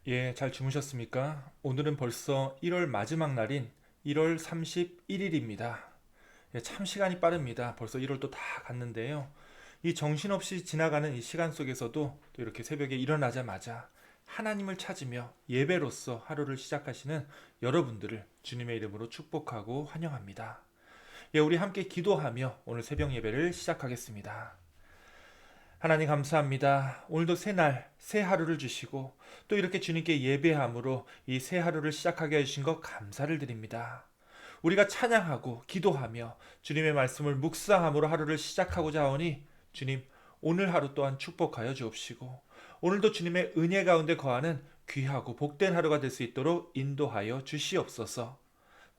예, 잘 주무셨습니까? 오늘은 벌써 1월 마지막 날인 1월 31일입니다. 예, 참 시간이 빠릅니다. 벌써 1월도 다 갔는데요. 이 정신없이 지나가는 이 시간 속에서도 또 이렇게 새벽에 일어나자마자 하나님을 찾으며 예배로서 하루를 시작하시는 여러분들을 주님의 이름으로 축복하고 환영합니다. 예, 우리 함께 기도하며 오늘 새벽 예배를 시작하겠습니다. 하나님 감사합니다. 오늘도 새 날, 새 하루를 주시고 또 이렇게 주님께 예배함으로 이 새 하루를 시작하게 해주신 것 감사를 드립니다. 우리가 찬양하고 기도하며 주님의 말씀을 묵상함으로 하루를 시작하고자 하오니 주님 오늘 하루 또한 축복하여 주옵시고 오늘도 주님의 은혜 가운데 거하는 귀하고 복된 하루가 될 수 있도록 인도하여 주시옵소서.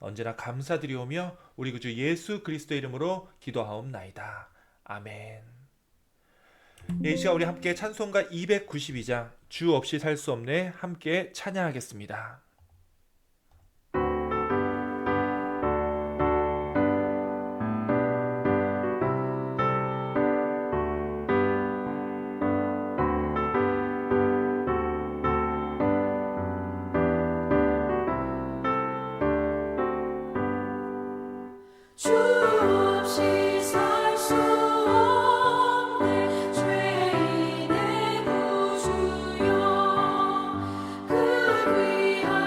언제나 감사드리오며 우리 구주 예수 그리스도의 이름으로 기도하옵나이다. 아멘. 이 시간 우리 함께 찬송가 292장 주 없이 살 수 없네 함께 찬양하겠습니다. 주 없이 살 수 없네 죄인의 구주여 그 귀한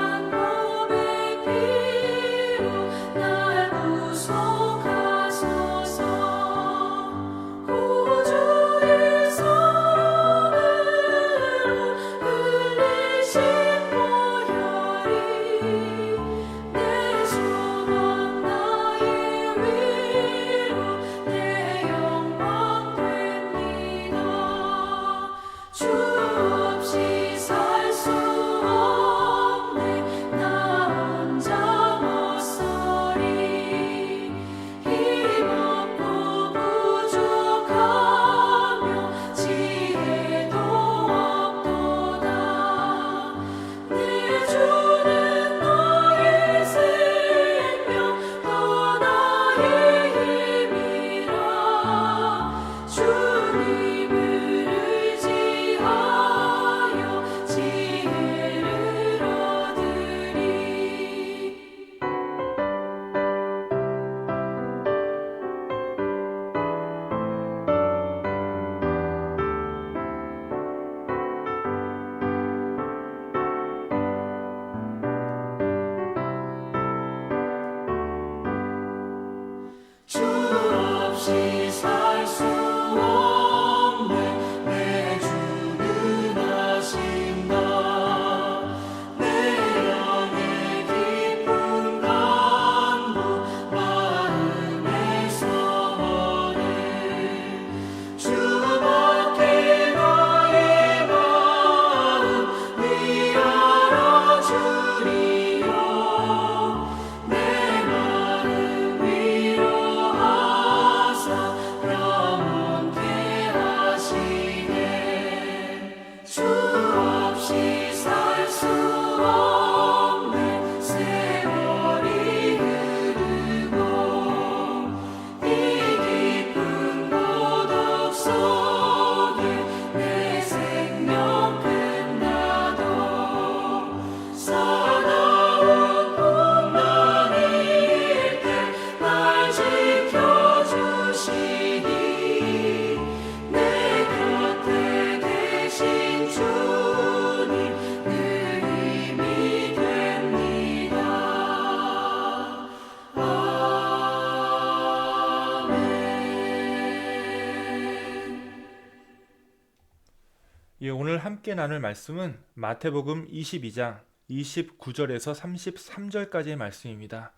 예, 오늘 함께 나눌 말씀은 마태복음 22장 29절에서 33절까지의 말씀입니다.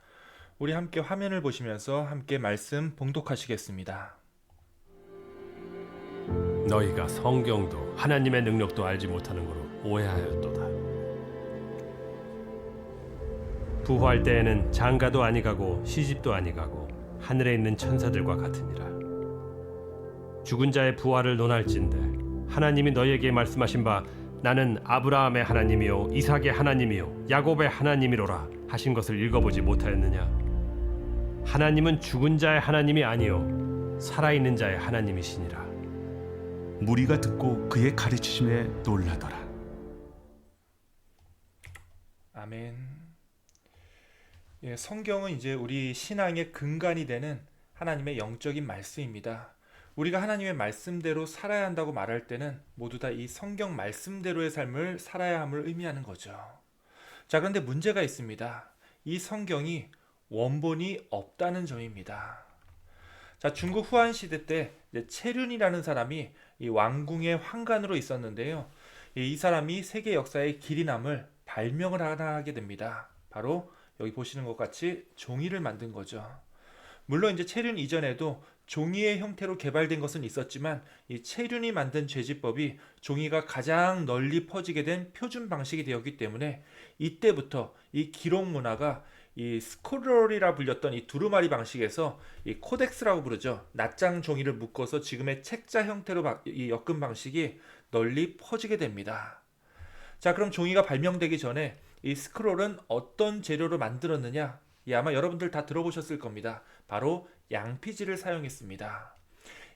우리 함께 화면을 보시면서 함께 말씀 봉독하시겠습니다. 너희가 성경도 하나님의 능력도 알지 못하는 거로 오해하였도다. 부활 때에는 장가도 아니가고 시집도 아니가고 하늘에 있는 천사들과 같으니라. 죽은 자의 부활을 논할진대 하나님이 너희에게 말씀하신 바 나는 아브라함의 하나님이요 이삭의 하나님이요 야곱의 하나님이로라 하신 것을 읽어보지 못하였느냐. 하나님은 죽은 자의 하나님이 아니요 살아있는 자의 하나님이시니라. 무리가 듣고 그의 가르치심에 놀라더라. 아멘. 예, 성경은 이제 우리 신앙의 근간이 되는 하나님의 영적인 말씀입니다. 우리가 하나님의 말씀대로 살아야 한다고 말할 때는 모두 다 이 성경 말씀대로의 삶을 살아야 함을 의미하는 거죠. 자, 그런데 문제가 있습니다. 이 성경이 원본이 없다는 점입니다. 자, 중국 후한 시대 때 채륜이라는 사람이 이 왕궁의 환관으로 있었는데요. 이 사람이 세계 역사의 길이 남을 발명을 하나 하게 됩니다. 바로 여기 보시는 것 같이 종이를 만든 거죠. 물론 이제 채륜 이전에도 종이의 형태로 개발된 것은 있었지만 이 채륜이 만든 죄지법이 종이가 가장 널리 퍼지게 된 표준 방식이 되었기 때문에 이때부터 이 기록 문화가 이 스크롤이라 불렸던 이 두루마리 방식에서 이 코덱스라고 부르죠. 낱장 종이를 묶어서 지금의 책자 형태로 이 엮은 방식이 널리 퍼지게 됩니다. 자, 그럼 종이가 발명되기 전에 이 스크롤은 어떤 재료로 만들었느냐? 예, 아마 여러분들 다 들어보셨을 겁니다. 바로 양피지를 사용했습니다.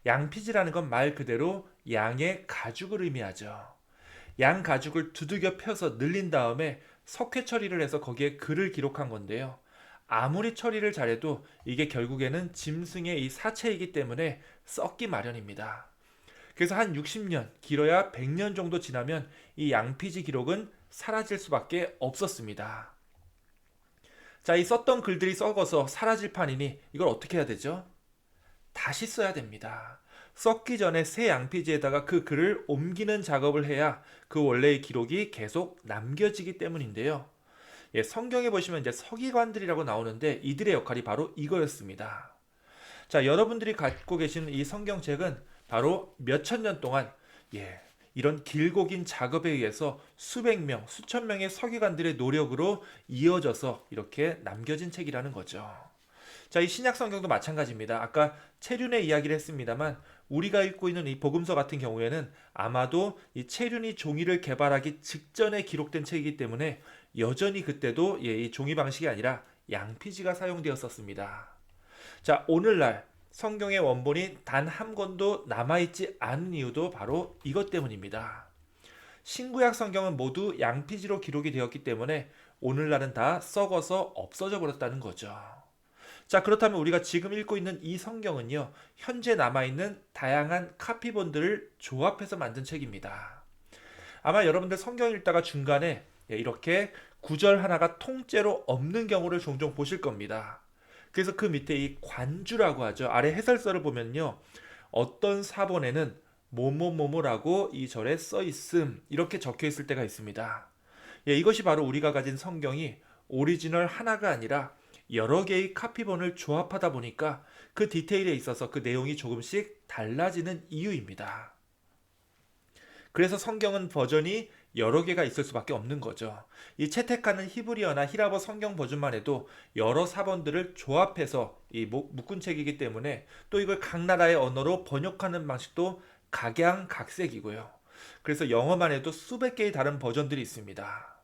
양피지라는 건 말 그대로 양의 가죽을 의미하죠. 양 가죽을 두들겨 펴서 늘린 다음에 석회 처리를 해서 거기에 글을 기록한 건데요. 아무리 처리를 잘해도 이게 결국에는 짐승의 이 사체이기 때문에 썩기 마련입니다. 그래서 한 60년, 길어야 100년 정도 지나면 이 양피지 기록은 사라질 수밖에 없었습니다. 자, 이 썼던 글들이 썩어서 사라질 판이니 이걸 어떻게 해야 되죠? 다시 써야 됩니다. 썩기 전에 새 양피지에다가 그 글을 옮기는 작업을 해야 그 원래의 기록이 계속 남겨지기 때문인데요. 예, 성경에 보시면 이제 서기관들이라고 나오는데 이들의 역할이 바로 이거였습니다. 자, 여러분들이 갖고 계시는 이 성경책은 바로 몇천 년 동안 이런 길고 긴 작업에 의해서 수백 명, 수천 명의 서기관들의 노력으로 이어져서 이렇게 남겨진 책이라는 거죠. 자, 이 신약 성경도 마찬가지입니다. 아까 채륜의 이야기를 했습니다만 우리가 읽고 있는 이 복음서 같은 경우에는 아마도 이 채륜이 종이를 개발하기 직전에 기록된 책이기 때문에 여전히 그때도 이 종이 방식이 아니라 양피지가 사용되었었습니다. 자, 오늘날 성경의 원본이 단 한 권도 남아있지 않은 이유도 바로 이것 때문입니다. 신구약 성경은 모두 양피지로 기록이 되었기 때문에 오늘날은 다 썩어서 없어져 버렸다는 거죠. 자, 그렇다면 우리가 지금 읽고 있는 이 성경은요, 현재 남아있는 다양한 카피본들을 조합해서 만든 책입니다. 아마 여러분들 성경 읽다가 중간에 이렇게 구절 하나가 통째로 없는 경우를 종종 보실 겁니다. 그래서 그 밑에 이 관주라고 하죠. 아래 해설서를 보면요, 어떤 사본에는 뭐뭐뭐뭐라고 이 절에 써 있음 이렇게 적혀 있을 때가 있습니다. 이것이 바로 우리가 가진 성경이 오리지널 하나가 아니라 여러 개의 카피본을 조합하다 보니까 그 디테일에 있어서 그 내용이 조금씩 달라지는 이유입니다. 그래서 성경은 버전이 여러 개가 있을 수밖에 없는 거죠. 이 채택하는 히브리어나 히라버 성경 버전만 해도 여러 사본들을 조합해서 이 묶은 책이기 때문에 또 이걸 각 나라의 언어로 번역하는 방식도 각양각색이고요. 그래서 영어만 해도 수백 개의 다른 버전들이 있습니다.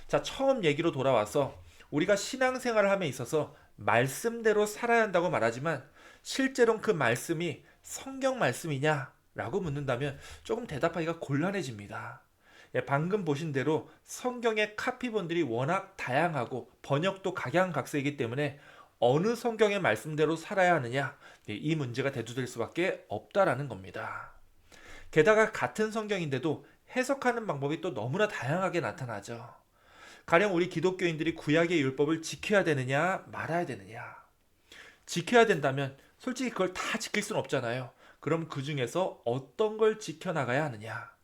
자, 처음 얘기로 돌아와서 우리가 신앙생활을 함에 있어서 말씀대로 살아야 한다고 말하지만 실제로는 그 말씀이 성경 말씀이냐? 라고 묻는다면 조금 대답하기가 곤란해집니다. 방금 보신 대로 성경의 카피본들이 워낙 다양하고 번역도 각양각색이기 때문에 어느 성경의 말씀대로 살아야 하느냐, 이 문제가 대두될 수밖에 없다라는 겁니다. 게다가 같은 성경인데도 해석하는 방법이 또 너무나 다양하게 나타나죠. 가령 우리 기독교인들이 구약의 율법을 지켜야 되느냐 말아야 되느냐. 지켜야 된다면 솔직히 그걸 다 지킬 수는 없잖아요. 그럼 그 중에서 어떤 걸 지켜나가야 하느냐.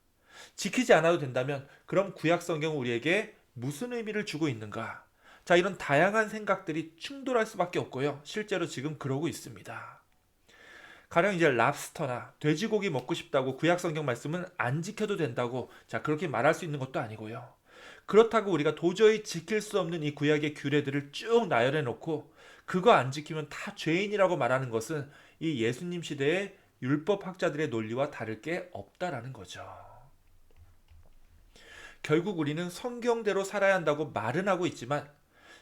지키지 않아도 된다면 그럼 구약 성경은 우리에게 무슨 의미를 주고 있는가? 자, 이런 다양한 생각들이 충돌할 수밖에 없고요. 실제로 지금 그러고 있습니다. 가령 이제 랍스터나 돼지고기 먹고 싶다고 구약 성경 말씀은 안 지켜도 된다고 자 그렇게 말할 수 있는 것도 아니고요. 그렇다고 우리가 도저히 지킬 수 없는 이 구약의 규례들을 쭉 나열해 놓고 그거 안 지키면 다 죄인이라고 말하는 것은 이 예수님 시대의 율법학자들의 논리와 다를 게 없다라는 거죠. 결국 우리는 성경대로 살아야 한다고 말은 하고 있지만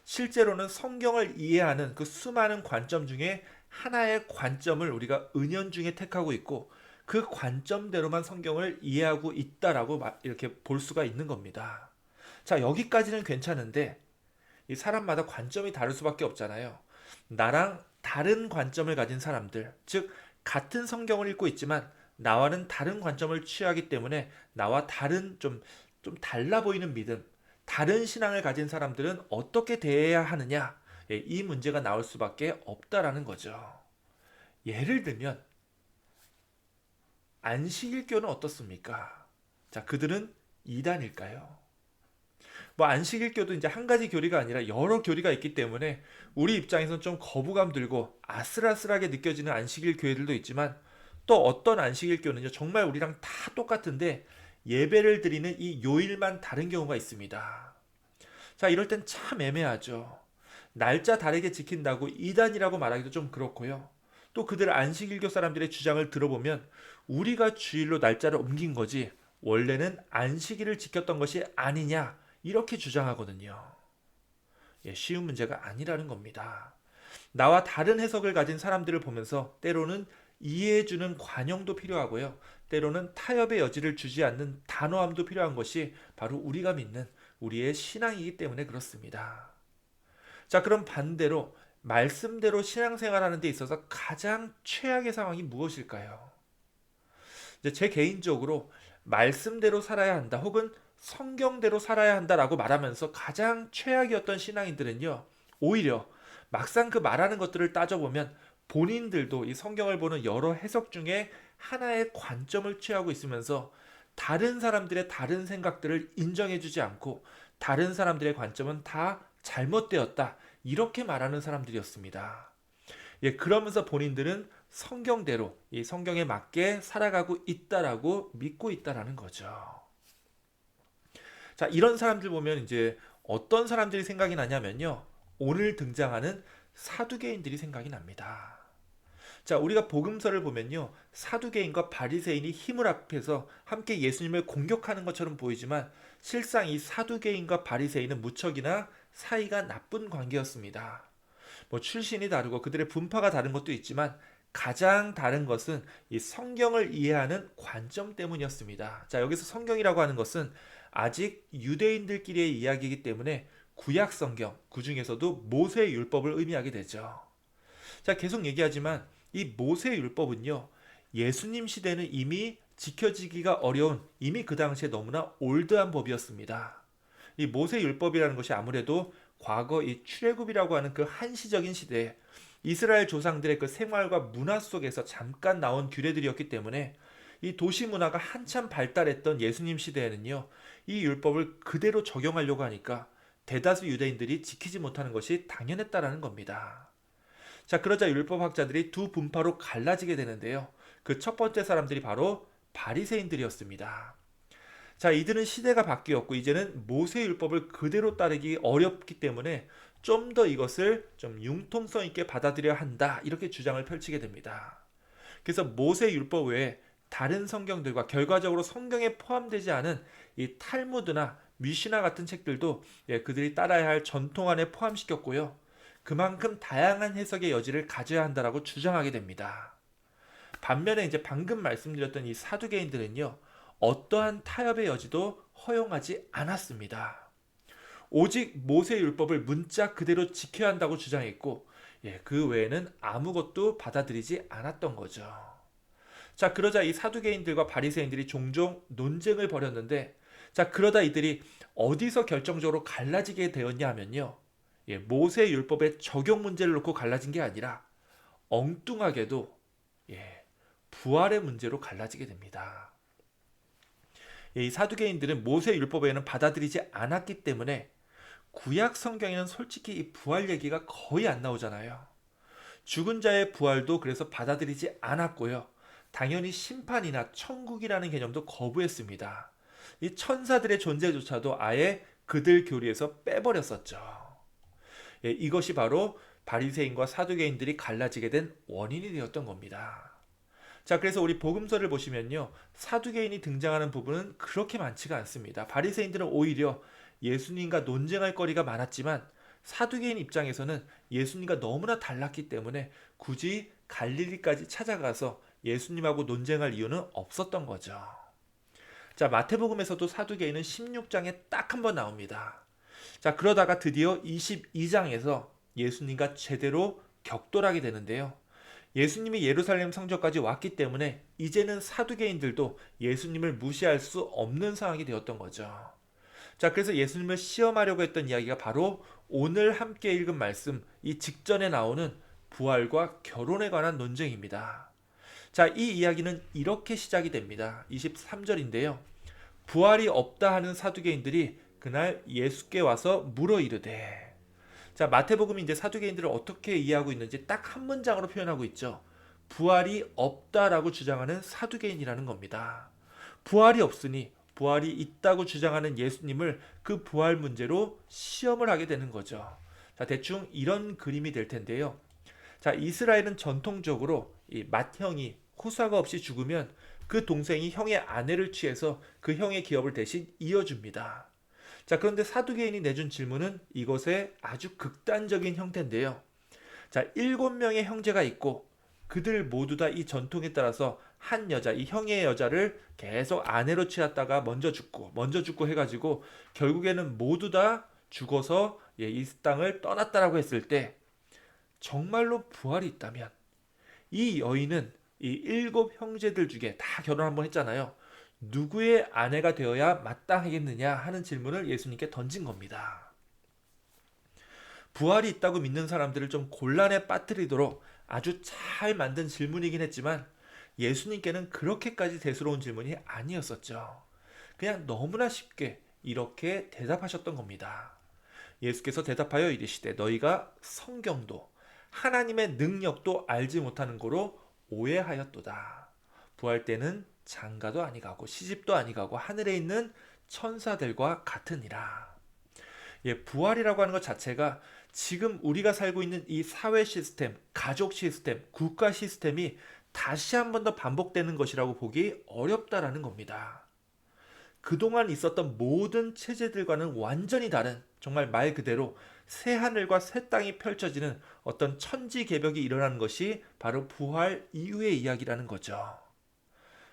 실제로는 성경을 이해하는 그 수많은 관점 중에 하나의 관점을 우리가 은연중에 택하고 있고 그 관점대로만 성경을 이해하고 있다라고 이렇게 볼 수가 있는 겁니다. 자, 여기까지는 괜찮은데 이 사람마다 관점이 다를 수밖에 없잖아요. 나랑 다른 관점을 가진 사람들, 즉 같은 성경을 읽고 있지만 나와는 다른 관점을 취하기 때문에 나와 다른 좀 달라 보이는 믿음, 다른 신앙을 가진 사람들은 어떻게 대해야 하느냐, 이 문제가 나올 수밖에 없다라는 거죠. 예를 들면 안식일교는 어떻습니까? 자, 그들은 이단일까요? 뭐 안식일교도 이제 한 가지 교리가 아니라 여러 교리가 있기 때문에 우리 입장에서는 좀 거부감 들고 아슬아슬하게 느껴지는 안식일 교회들도 있지만 또 어떤 안식일교는요 정말 우리랑 다 똑같은데 예배를 드리는 이 요일만 다른 경우가 있습니다. 자, 이럴 땐 참 애매하죠. 날짜 다르게 지킨다고 이단이라고 말하기도 좀 그렇고요. 또 그들 안식일교 사람들의 주장을 들어보면 우리가 주일로 날짜를 옮긴 거지 원래는 안식일을 지켰던 것이 아니냐 이렇게 주장하거든요. 쉬운 문제가 아니라는 겁니다. 나와 다른 해석을 가진 사람들을 보면서 때로는 이해해주는 관용도 필요하고요. 때로는 타협의 여지를 주지 않는 단호함도 필요한 것이 바로 우리가 믿는 우리의 신앙이기 때문에 그렇습니다. 자, 그럼 반대로 말씀대로 신앙생활하는 데 있어서 가장 최악의 상황이 무엇일까요? 이제 제 개인적으로 말씀대로 살아야 한다 혹은 성경대로 살아야 한다라고 말하면서 가장 최악이었던 신앙인들은요 오히려 막상 그 말하는 것들을 따져보면 본인들도 이 성경을 보는 여러 해석 중에 하나의 관점을 취하고 있으면서 다른 사람들의 다른 생각들을 인정해주지 않고 다른 사람들의 관점은 다 잘못되었다 이렇게 말하는 사람들이었습니다. 그러면서 본인들은 성경대로 이 성경에 맞게 살아가고 있다라고 믿고 있다라는 거죠. 자, 이런 사람들 보면 이제 어떤 사람들이 생각이 나냐면요. 오늘 등장하는 사두개인들이 생각이 납니다. 자, 우리가 복음서를 보면요. 사두개인과 바리새인이 힘을 합해서 함께 예수님을 공격하는 것처럼 보이지만 실상 이 사두개인과 바리새인은 무척이나 사이가 나쁜 관계였습니다. 뭐 출신이 다르고 그들의 분파가 다른 것도 있지만 가장 다른 것은 이 성경을 이해하는 관점 때문이었습니다. 자, 여기서 성경이라고 하는 것은 아직 유대인들끼리의 이야기이기 때문에 구약 성경, 그 중에서도 모세의 율법을 의미하게 되죠. 자, 계속 얘기하지만 이 모세의 율법은요, 예수님 시대는 이미 지켜지기가 어려운 이미 그 당시에 너무나 올드한 법이었습니다. 이 모세 율법이라는 것이 아무래도 과거 이 출애굽이라고 하는 그 한시적인 시대에 이스라엘 조상들의 그 생활과 문화 속에서 잠깐 나온 규례들이었기 때문에 이 도시 문화가 한참 발달했던 예수님 시대에는요, 이 율법을 그대로 적용하려고 하니까 대다수 유대인들이 지키지 못하는 것이 당연했다라는 겁니다. 자, 그러자 율법학자들이 두 분파로 갈라지게 되는데요. 그 첫 번째 사람들이 바로 바리새인들이었습니다. 자, 이들은 시대가 바뀌었고 이제는 모세 율법을 그대로 따르기 어렵기 때문에 좀 더 이것을 좀 융통성 있게 받아들여야 한다 이렇게 주장을 펼치게 됩니다. 그래서 모세 율법 외에 다른 성경들과 결과적으로 성경에 포함되지 않은 이 탈무드나 미시나 같은 책들도 그들이 따라야 할 전통 안에 포함시켰고요. 그만큼 다양한 해석의 여지를 가져야 한다라고 주장하게 됩니다. 반면에 이제 방금 말씀드렸던 이 사두개인들은요, 어떠한 타협의 여지도 허용하지 않았습니다. 오직 모세 율법을 문자 그대로 지켜야 한다고 주장했고, 그 외에는 아무것도 받아들이지 않았던 거죠. 자, 그러자 이 사두개인들과 바리새인들이 종종 논쟁을 벌였는데, 자, 그러다 이들이 어디서 결정적으로 갈라지게 되었냐 하면요, 모세 율법의 적용 문제를 놓고 갈라진 게 아니라 엉뚱하게도 부활의 문제로 갈라지게 됩니다. 이 사두개인들은 모세 율법에는 받아들이지 않았기 때문에 구약 성경에는 솔직히 이 부활 얘기가 거의 안 나오잖아요. 죽은 자의 부활도 그래서 받아들이지 않았고요. 당연히 심판이나 천국이라는 개념도 거부했습니다. 이 천사들의 존재조차도 아예 그들 교리에서 빼버렸었죠. 예, 이것이 바로 바리새인과 사두개인들이 갈라지게 된 원인이 되었던 겁니다. 자, 그래서 우리 복음서를 보시면요, 사두개인이 등장하는 부분은 그렇게 많지가 않습니다. 바리새인들은 오히려 예수님과 논쟁할 거리가 많았지만 사두개인 입장에서는 예수님과 너무나 달랐기 때문에 굳이 갈릴리까지 찾아가서 예수님하고 논쟁할 이유는 없었던 거죠. 자, 마태복음에서도 사두개인은 16장에 딱 한 번 나옵니다. 자, 그러다가 드디어 22장에서 예수님과 제대로 격돌하게 되는데요. 예수님이 예루살렘 성전까지 왔기 때문에 이제는 사두개인들도 예수님을 무시할 수 없는 상황이 되었던 거죠. 자, 그래서 예수님을 시험하려고 했던 이야기가 바로 오늘 함께 읽은 말씀, 이 직전에 나오는 부활과 결혼에 관한 논쟁입니다. 자, 이 이야기는 이렇게 시작이 됩니다. 23절인데요. 부활이 없다 하는 사두개인들이 그날 예수께 와서 물어 이르되. 자, 마태복음이 이제 사두개인들을 어떻게 이해하고 있는지 딱 한 문장으로 표현하고 있죠. 부활이 없다라고 주장하는 사두개인이라는 겁니다. 부활이 없으니 부활이 있다고 주장하는 예수님을 그 부활 문제로 시험을 하게 되는 거죠. 자, 대충 이런 그림이 될 텐데요. 자, 이스라엘은 전통적으로 이 맏형이 후사가 없이 죽으면 그 동생이 형의 아내를 취해서 그 형의 기업을 대신 이어줍니다. 자, 그런데 사두개인이 내준 질문은 이것의 아주 극단적인 형태인데요. 자, 7명의 형제가 있고 그들 모두 다 이 전통에 따라서 한 여자, 이 형의 여자를 계속 아내로 취했다가 먼저 죽고 해가지고 결국에는 모두 다 죽어서 이 땅을 떠났다라고 했을 때 정말로 부활이 있다면 이 여인은 이 7형제들 중에 다 결혼 한번 했잖아요. 누구의 아내가 되어야 마땅하겠느냐 하는 질문을 예수님께 던진 겁니다. 부활이 있다고 믿는 사람들을 좀 곤란에 빠뜨리도록 아주 잘 만든 질문이긴 했지만 예수님께는 그렇게까지 대수로운 질문이 아니었었죠. 그냥 너무나 쉽게 이렇게 대답하셨던 겁니다. 예수께서 대답하여 이르시되 너희가 성경도 하나님의 능력도 알지 못하는 거로 오해하였도다. 부활 때는 장가도 아니가고 시집도 아니가고 하늘에 있는 천사들과 같으니라. 예, 부활이라고 하는 것 자체가 지금 우리가 살고 있는 이 사회 시스템, 가족 시스템, 국가 시스템이 다시 한 번 더 반복되는 것이라고 보기 어렵다라는 겁니다. 그동안 있었던 모든 체제들과는 완전히 다른, 정말 말 그대로 새 하늘과 새 땅이 펼쳐지는 어떤 천지개벽이 일어나는 것이 바로 부활 이후의 이야기라는 거죠.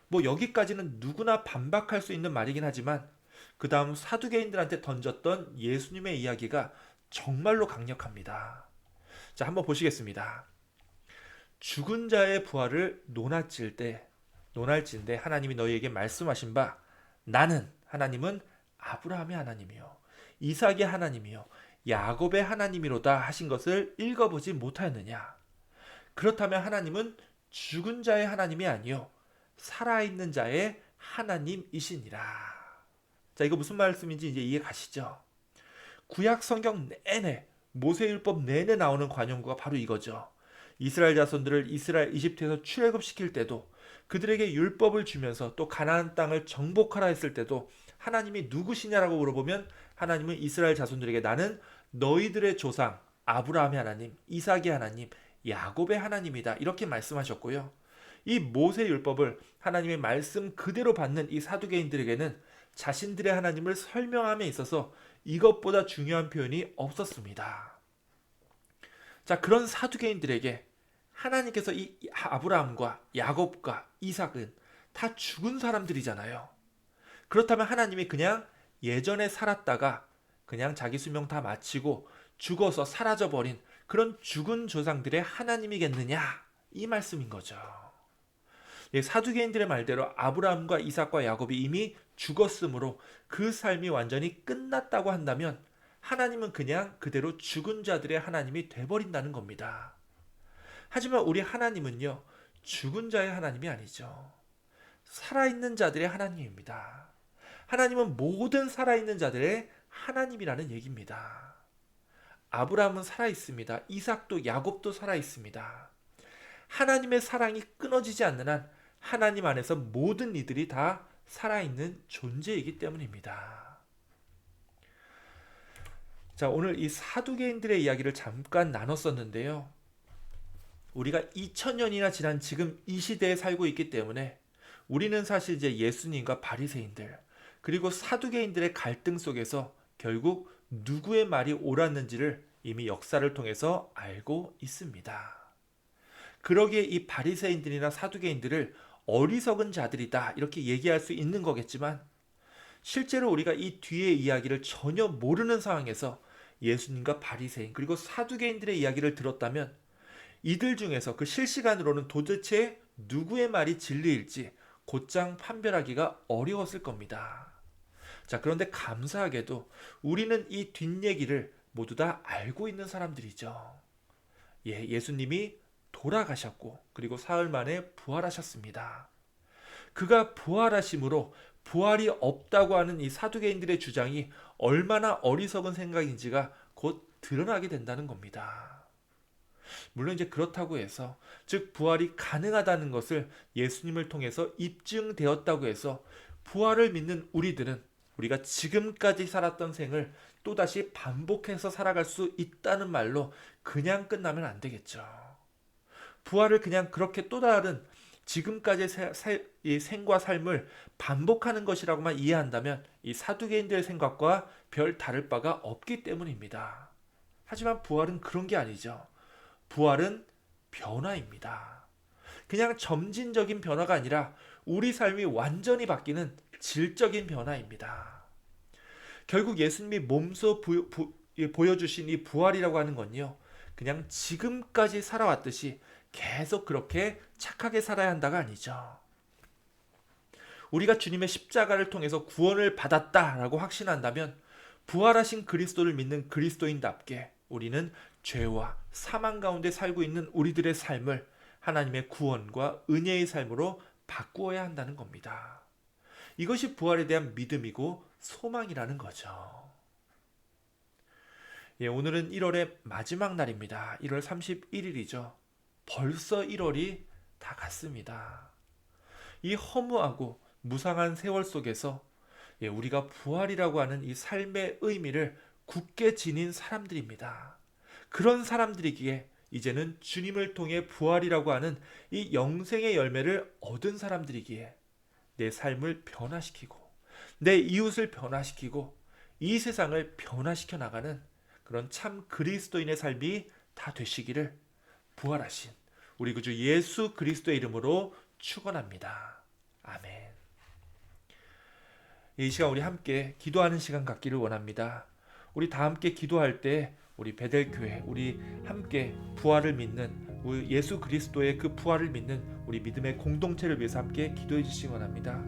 뭐 여기까지는 누구나 반박할 수 있는 말이긴 하지만 그 다음 사두개인들한테 던졌던 예수님의 이야기가 정말로 강력합니다. 자, 한번 보시겠습니다. 죽은 자의 부활을 논할진대 하나님이 너희에게 말씀하신 바 나는 하나님은 아브라함의 하나님이요 이삭의 하나님이요 야곱의 하나님이로다 하신 것을 읽어보지 못하였느냐. 그렇다면 하나님은 죽은 자의 하나님이 아니요 살아있는 자의 하나님이시니라. 자, 이거 무슨 말씀인지 이제 이해 가시죠? 구약 성경 내내 모세율법 내내 나오는 관용구가 바로 이거죠. 이스라엘 자손들을 이집트에서 출애굽시킬 때도 그들에게 율법을 주면서 또 가나안 땅을 정복하라 했을 때도 하나님이 누구시냐라고 물어보면 하나님은 이스라엘 자손들에게 나는 너희들의 조상 아브라함의 하나님, 이삭의 하나님, 야곱의 하나님이다 이렇게 말씀하셨고요. 이 모세율법을 하나님의 말씀 그대로 받는 이 사두개인들에게는 자신들의 하나님을 설명함에 있어서 이것보다 중요한 표현이 없었습니다. 자, 그런 사두개인들에게 하나님께서 이 아브라함과 야곱과 이삭은 다 죽은 사람들이잖아요. 그렇다면 하나님이 그냥 예전에 살았다가 그냥 자기 수명 다 마치고 죽어서 사라져버린 그런 죽은 조상들의 하나님이겠느냐 이 말씀인 거죠. 사두개인들의 말대로 아브라함과 이삭과 야곱이 이미 죽었으므로 그 삶이 완전히 끝났다고 한다면 하나님은 그냥 그대로 죽은 자들의 하나님이 돼버린다는 겁니다. 하지만 우리 하나님은요 죽은 자의 하나님이 아니죠. 살아있는 자들의 하나님입니다. 하나님은 모든 살아있는 자들의 하나님이라는 얘기입니다. 아브라함은 살아있습니다. 이삭도 야곱도 살아있습니다. 하나님의 사랑이 끊어지지 않는 한 하나님 안에서 모든 이들이 다 살아있는 존재이기 때문입니다. 자, 오늘 이 사두개인들의 이야기를 잠깐 나눴었는데요. 우리가 2000년이나 지난 지금 이 시대에 살고 있기 때문에 우리는 사실 이제 예수님과 바리새인들 그리고 사두개인들의 갈등 속에서 결국 누구의 말이 옳았는지를 이미 역사를 통해서 알고 있습니다. 그러기에 이 바리새인들이나 사두개인들을 어리석은 자들이다 이렇게 얘기할 수 있는 거겠지만 실제로 우리가 이 뒤의 이야기를 전혀 모르는 상황에서 예수님과 바리새인 그리고 사두개인들의 이야기를 들었다면 이들 중에서 그 실시간으로는 도대체 누구의 말이 진리일지 곧장 판별하기가 어려웠을 겁니다. 자, 그런데 감사하게도 우리는 이 뒷얘기를 모두 다 알고 있는 사람들이죠. 예수님이 돌아가셨고 그리고 사흘 만에 부활하셨습니다. 그가 부활하심으로 부활이 없다고 하는 이 사두개인들의 주장이 얼마나 어리석은 생각인지가 곧 드러나게 된다는 겁니다. 물론 이제 그렇다고 해서 즉 부활이 가능하다는 것을 예수님을 통해서 입증되었다고 해서 부활을 믿는 우리들은 우리가 지금까지 살았던 생을 또다시 반복해서 살아갈 수 있다는 말로 그냥 끝나면 안 되겠죠. 부활을 그냥 그렇게 또 다른 지금까지의 이 생과 삶을 반복하는 것이라고만 이해한다면 이 사두개인들의 생각과 별 다를 바가 없기 때문입니다. 하지만 부활은 그런 게 아니죠. 부활은 변화입니다. 그냥 점진적인 변화가 아니라 우리 삶이 완전히 바뀌는 질적인 변화입니다. 결국 예수님이 몸소 보여주신 이 부활이라고 하는 건요, 그냥 지금까지 살아왔듯이 계속 그렇게 착하게 살아야 한다가 아니죠. 우리가 주님의 십자가를 통해서 구원을 받았다라고 확신한다면 부활하신 그리스도를 믿는 그리스도인답게 우리는 죄와 사망 가운데 살고 있는 우리들의 삶을 하나님의 구원과 은혜의 삶으로 바꾸어야 한다는 겁니다. 이것이 부활에 대한 믿음이고 소망이라는 거죠. 오늘은 1월의 마지막 날입니다. 1월 31일이죠. 벌써 1월이 다 갔습니다. 이 허무하고 무상한 세월 속에서 우리가 부활이라고 하는 이 삶의 의미를 굳게 지닌 사람들입니다. 그런 사람들이기에 이제는 주님을 통해 부활이라고 하는 이 영생의 열매를 얻은 사람들이기에 내 삶을 변화시키고 내 이웃을 변화시키고 이 세상을 변화시켜 나가는 그런 참 그리스도인의 삶이 다 되시기를 부활하신 우리 구주 예수 그리스도의 이름으로 축원합니다. 아멘. 이 시간 우리 함께 기도하는 시간 갖기를 원합니다. 우리 다 함께 기도할 때 우리 베델교회 우리 함께 부활을 믿는 우리 예수 그리스도의 그 부활을 믿는 우리 믿음의 공동체를 위해서 함께 기도해 주시기 원합니다.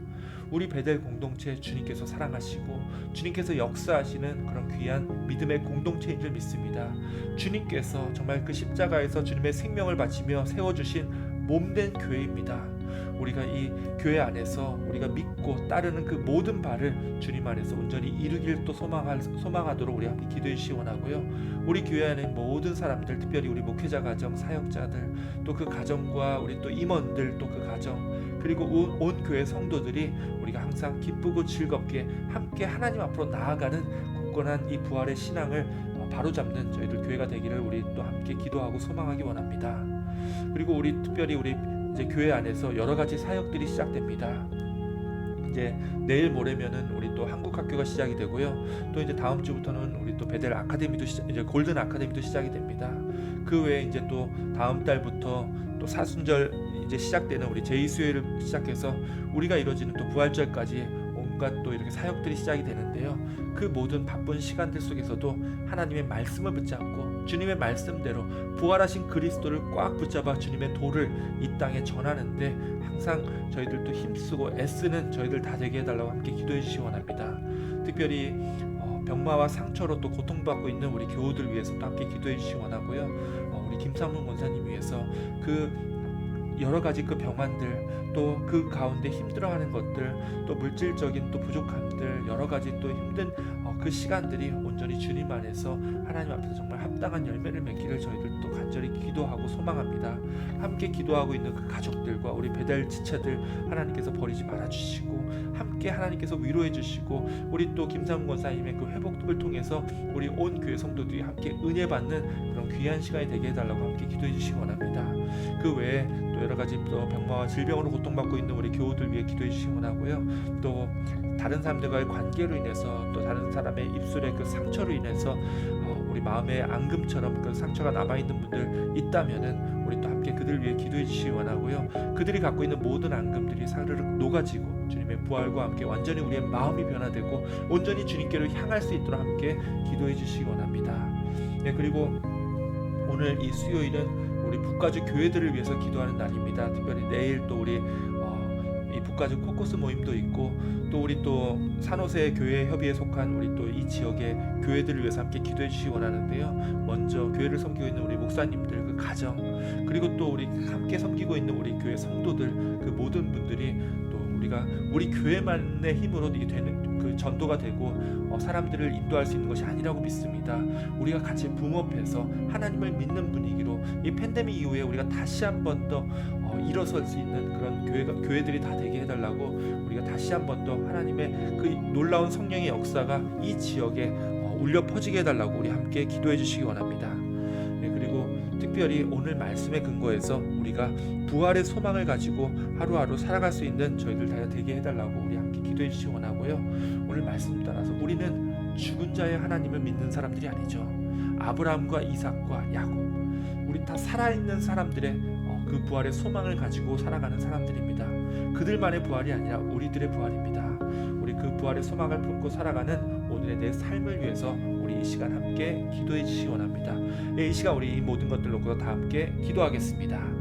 우리 베델 공동체 주님께서 사랑하시고 주님께서 역사하시는 그런 귀한 믿음의 공동체인 줄 믿습니다. 주님께서 정말 그 십자가에서 주님의 생명을 바치며 세워주신 몸된 교회입니다. 우리가 이 교회 안에서 우리가 믿고 따르는 그 모든 바를 주님 안에서 온전히 이루길 또 소망하도록 우리 함께 기도해 주시기 원하고요. 우리 교회 안에 모든 사람들, 특별히 우리 목회자 가정, 사역자들, 또 그 가정과 우리 또 임원들, 또 그 가정, 그리고 온 교회 성도들이 우리가 항상 기쁘고 즐겁게 함께 하나님 앞으로 나아가는 굳건한 이 부활의 신앙을 바로잡는 저희들 교회가 되기를 우리 또 함께 기도하고 소망하기 원합니다. 그리고 우리 특별히 우리 이제 교회 안에서 여러 가지 사역들이 시작됩니다. 이제 내일 모레면은 우리 또 한국 학교가 시작이 되고요. 또 이제 다음 주부터는 우리 또 베델 아카데미도 이제 골든 아카데미도 시작이 됩니다. 그 외에 이제 또 다음 달부터 또 사순절 이제 시작되는 우리 제2수요일을 시작해서 우리가 이루어지는 또 부활절까지 온갖 또 이렇게 사역들이 시작이 되는데요. 그 모든 바쁜 시간들 속에서도 하나님의 말씀을 붙잡고 주님의 말씀대로 부활하신 그리스도를 꽉 붙잡아 주님의 도를 이 땅에 전하는데 항상 저희들도 힘쓰고 애쓰는 저희들 다 되게 해달라고 함께 기도해 주시기 원합니다. 특별히 병마와 상처로 또 고통받고 있는 우리 교우들 위해서 또 함께 기도해 주시기 원하고요. 우리 김상문 권사님 위해서 그 여러 가지 그 병환들, 또 그 가운데 힘들어하는 것들, 또 물질적인 또 부족함들, 여러 가지 또 힘든 그 시간들이 온전히 주님 안에서 하나님 앞에서 정말 합당한 열매를 맺기를 저희들도 간절히 기도하고 소망합니다. 함께 기도하고 있는 그 가족들과 우리 배달 지체들 하나님께서 버리지 말아주시고, 함께 하나님께서 위로해 주시고, 우리 또 김상훈 권사님의 그 회복을 통해서 우리 온 교회 성도들이 함께 은혜 받는 그런 귀한 시간이 되게 해달라고 함께 기도해 주시기 원합니다. 그 외에 또 여러 가지 또 병마와 질병으로 고통받고 있는 우리 교우들 위해 기도해 주시기 원하고요. 또 다른 사람들과의 관계로 인해서, 또 다른 사람의 입술의 그 상처로 인해서 우리 마음에 앙금처럼 그 상처가 남아있는 분들 있다면은 우리 또 함께 그들 위해 기도해 주시기 원하고요. 그들이 갖고 있는 모든 앙금들이 사르륵 녹아지고 주님의 부활과 함께 완전히 우리의 마음이 변화되고 온전히 주님께로 향할 수 있도록 함께 기도해 주시기 원합니다. 그리고 오늘 이 수요일은 우리 북가주 교회들을 위해서 기도하는 날입니다. 특별히 내일 또 우리 이 북가주 코코스 모임도 있고, 또 우리 또 산호세 교회 협의에 속한 우리 또 이 지역의 교회들을 위해서 함께 기도해 주시기 원하는데요. 먼저 교회를 섬기고 있는 우리 목사님들 그 가정, 그리고 또 우리 함께 섬기고 있는 우리 교회 성도들 그 모든 분들이 또 우리가 우리 교회만의 힘으로 이게 되는 그 전도가 되고 사람들을 인도할 수 있는 것이 아니라고 믿습니다. 우리가 같이 붕업해서 하나님을 믿는 분위기로 이 팬데믹 이후에 우리가 다시 한 번 더 일어설 수 있는 그런 교회들이 다 되게 해달라고, 우리가 다시 한 번 더 하나님의 그 놀라운 성령의 역사가 이 지역에 울려 퍼지게 해달라고 우리 함께 기도해 주시기 원합니다. 그리고 특별히 오늘 말씀에 근거해서 우리가 부활의 소망을 가지고 하루하루 살아갈 수 있는 저희들 다 되게 해달라고 우리 함께 기도해 주시기 원하고요. 오늘 말씀 따라서 우리는 죽은 자의 하나님을 믿는 사람들이 아니죠. 아브라함과 이삭과 야곱, 우리 다 살아있는 사람들의 그 부활의 소망을 가지고 살아가는 사람들입니다. 그들만의 부활이 아니라 우리들의 부활입니다. 우리 그 부활의 소망을 품고 살아가는 오늘의 내 삶을 위해서 우리 이 시간 함께 기도해 주시기 원합니다. 이 시간 우리 이 모든 것들 놓고 다 함께 기도하겠습니다.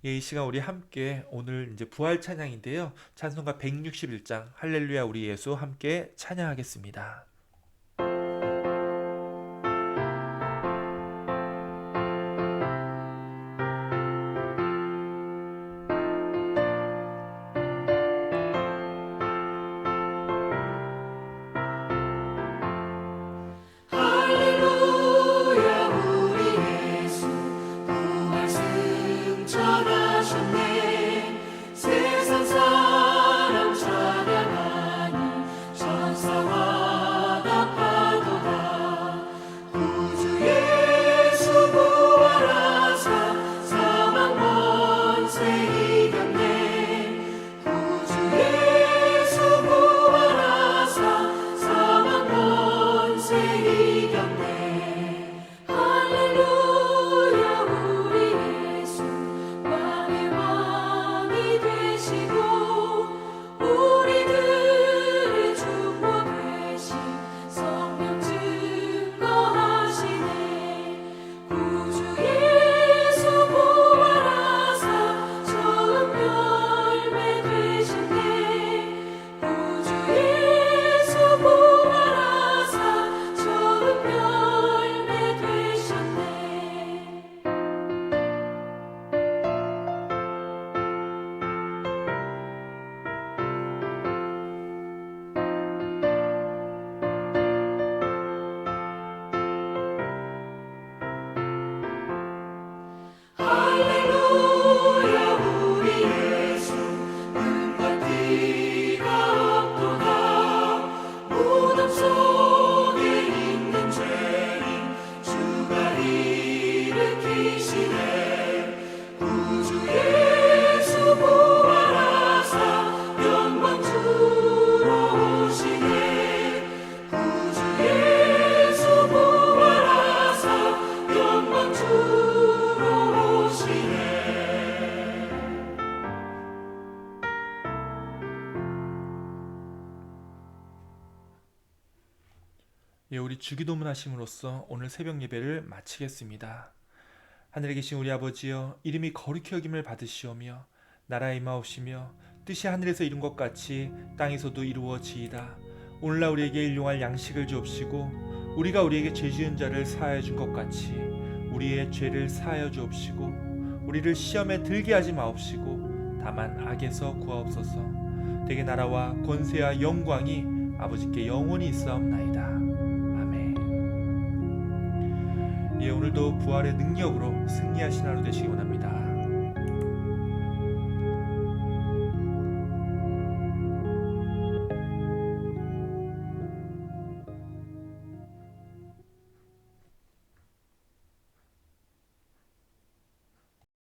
이 시간 우리 함께 오늘 이제 부활 찬양인데요. 찬송가 161장 할렐루야 우리 예수 함께 찬양하겠습니다. 할렐루야 우리 예수 부활 승천하셨네. 세상 사람 찬양하니 천사와 답하도다. 구주 예수 부활하사 사망 권세 이겼네. 구주 예수 부활하사 사망 권세 이겼네. 할렐루야 우리 예수 왕의 왕이 되시고 우리들의 중보 되신 성령 증거하시네. 구주 예수 부활하사 처음 열매 되셨네. 구주 예수 부활하사 처음 열매 되셨네. 할렐루야 우리 예수 눈과 피가 없도다. 무덤 속에 있는 죄인 주가 일으키시네. 구주 예수 부활하사 영광 주로 오시네. 구주 예수 부활하사 영광 주로 오시네. 예, 우리 주기도문 하심으로써 오늘 새벽 예배를 마치겠습니다. 하늘에 계신 우리 아버지여, 이름이 거룩히 여김을 받으시오며 나라의 임하옵시며 뜻이 하늘에서 이룬 것 같이 땅에서도 이루어지이다. 오늘날 우리에게 일용할 양식을 주옵시고 우리가 우리에게 죄 지은 자를 사하여 준 것 같이 우리의 죄를 사하여 주옵시고 우리를 시험에 들게 하지 마옵시고 다만 악에서 구하옵소서. 대개 나라와 권세와 영광이 아버지께 영원히 있사옵나이다. 아멘. 예, 오늘도 부활의 능력으로 승리하신 하루 되시기 원합니다.